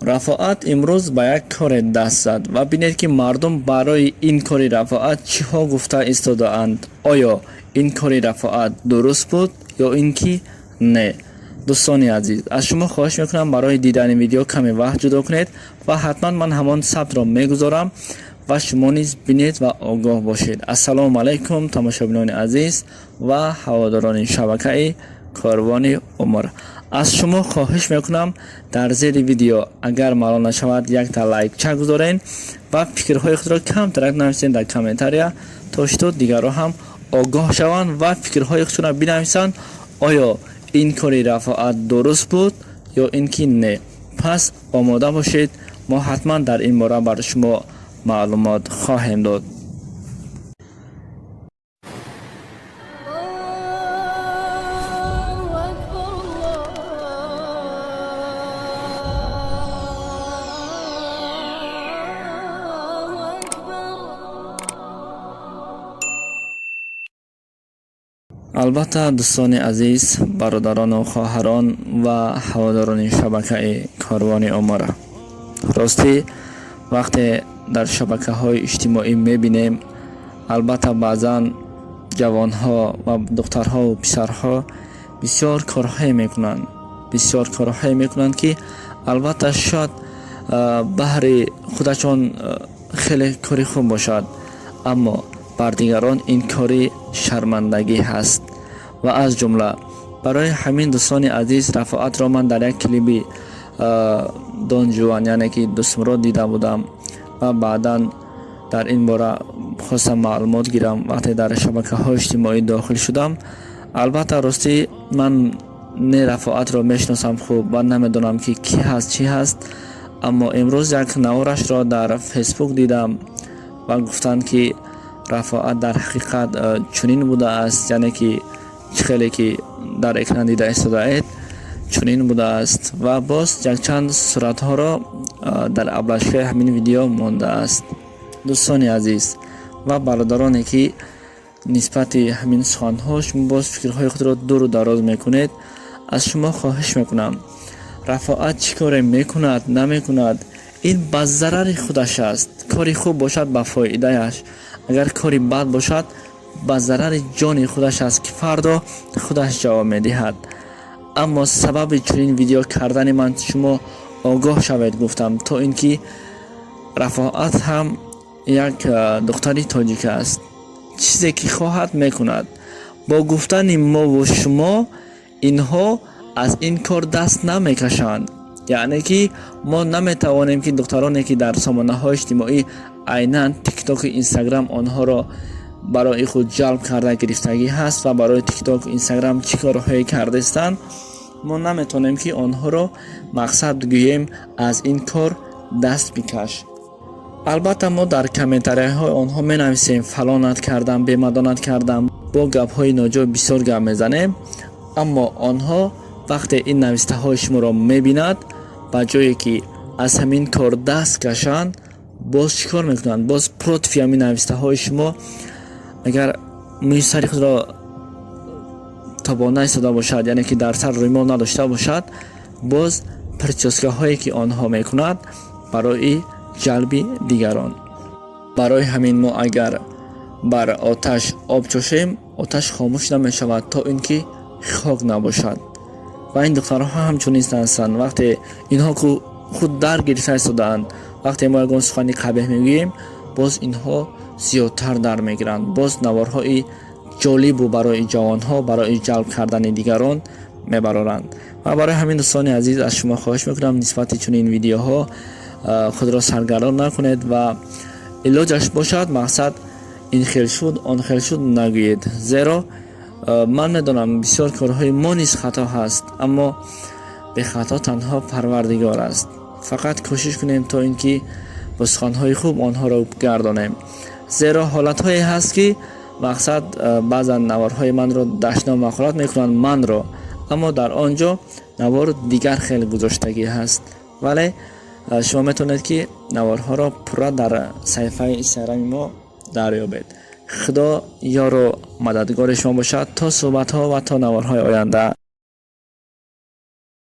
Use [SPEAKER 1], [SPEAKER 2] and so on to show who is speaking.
[SPEAKER 1] рафоат имрӯз ба як коре даст зад ва бинед ки мардум барои ин кори рафоат чиҳо гуфта истодаанд. Оё ин кори рафоат дуруст буд ё ин ки не? дӯстони азиз, аз шумо хоҳиш мекунам барои дидани видео каме вақт ҷудо кунед ва ҳатман ман ҳамон сабтро мегузорам ва шумо низ бинед ва огоҳ бошед. Ассалому алайкум тамошобинони азиз ва ҳаводорони шабакаи Корвони Умр. аз шумо хоҳиш мекунам дар зери видео агар маълум нашавад якта лайкча гузорен ва фикрҳои худро камтарак нависед дар комментария то шуто дигарро ҳам огоҳ шаванд ва фикрҳои худшонро бинависанд. оё ин кори рафоат дуруст буд ё ин ки не? пас омода бошед, мо ҳатман дар ин бора бар шумо маълумот хоҳем дод. албатта дӯстони азиз, бародарону хоҳарон ва ҳаводорони шабакаи Корвони Умр, ростӣ вақте дар шабакаҳои иҷтимоӣ мебинем, албатта баъзан ҷавонҳо ва духтарҳову писарҳо бисёр корҳое мекунанд ки албатта шояд баҳри худашон хеле кори хуб бошад, аммо бар дигарон ин кори шармандагӣ ҳаст. ва аз ҷумла барои ҳамин дӯстони азиз рафоатро ман дар як клиби Дон Жуан яъне ки Дӯстмурод дида будам ва баъдан дар ин бора хостам маълумот гирам. вақте дар шабакаҳои иҷтимоӣ дохил шудам, албатта ростӣ ман не рафоатро мешиносам хуб ва намедонам ки кӣ ҳаст чӣ ҳаст, аммо имрӯз як наворашро дар фейсбук дидам ва гуфтанд ки рафоат дар ҳақиқат чунин будааст, яъне ки хеле ки дар экран дида истодаед чунин будааст ва боз якчанд суратҳоро дар аблашкаи ҳамин видео мондааст. дӯстони азиз ва бародароне ки нисбати ҳамин суханҳо шумо боз фикрҳои худро дуру дароз мекунед, аз шумо хоҳиш мекунам рафоат чӣ коре мекунад намекунад, ин ба зарари худаш аст. кори хуб бошад ба фоидааш, агар кори бад бошад ба зарари ҷони худаш аст ки фардо худаш ҷавоб медиҳад. аммо сабаби чунин видео кардани ман шумо огоҳ шавед гуфтам, то ин ки рафоат ҳам як духтари тоҷик аст. чизе ки хоҳад мекунад. бо гуфтани мову шумо инҳо аз ин кор даст намекашанд. яъне ки мо наметавонем ки духтароне ки дар сомонаҳои иҷтимоӣ айнан тиктоку инстаграм онҳоро барои худ ҷалб карда гирифтагӣ ҳаст ва барои тиктоку инстаграм чӣ корҳое кардастанд, мо наметавонем ки онҳоро мақсад гӯем аз ин кор даст бикаш. албатта мо дар комментарияҳои онҳо менависем фалонат кардам, бемадонат кардам, бо гапҳои ноҷой бисёр гап мезанем, аммо онҳо вақте ин навистаҳои шуморо мебинад, ба ҷое ки аз ҳамин кор даст кашанд, боз чӣ кор мекунанд? Боз против ҳамин навистаҳои шумо агар мӯи сари худро тобона истода бошад, яъне ки дар сар рӯймол надошта бошад, боз причёскаҳое ки онҳо мекунад барои ҷалби дигарон. барои ҳамин мо агар бар оташ об чошем, оташ хомӯш намешавад то ин ки хок набошад. ва ин духтарҳо ҳамчунин ҳастанд. вақте инҳо худ дар гирифта истодаанд, вақте мо ягон сухани қабеҳ мегӯем, боз инҳо зиёдтар дар мегиранд, боз наворҳои ҷолибу барои ҷавонҳо барои ҷалб кардани дигарон мебароранд. ва барои ҳамин дӯстони азиз аз шумо хоҳиш мекунам нисбати чунин видеоҳо худро саргарон накунед ва илоҷаш бошад мақсад ин хел шуд он хел шуд нагӯед. зеро ман медонам бисёр корҳои мо низ хато ҳаст, аммо бехато танҳо парвардигор аст. фақат кӯшиш кунем то ин ки бо суханҳои хуб онҳоро гардонем. зеро ҳолатҳое ҳаст ки мақсад баъзан наворҳои манро дашно мақолат мекунанд манро, аммо дар он ҷо навор дигар хел гузоштагӣ ҳаст. вале шумо метавонед ки наворҳоро пурра дар саҳифаи инстаграми мо дарёбед. худо ёру мададгори шумо бошад то суҳбатҳо ва то наворҳои оянда.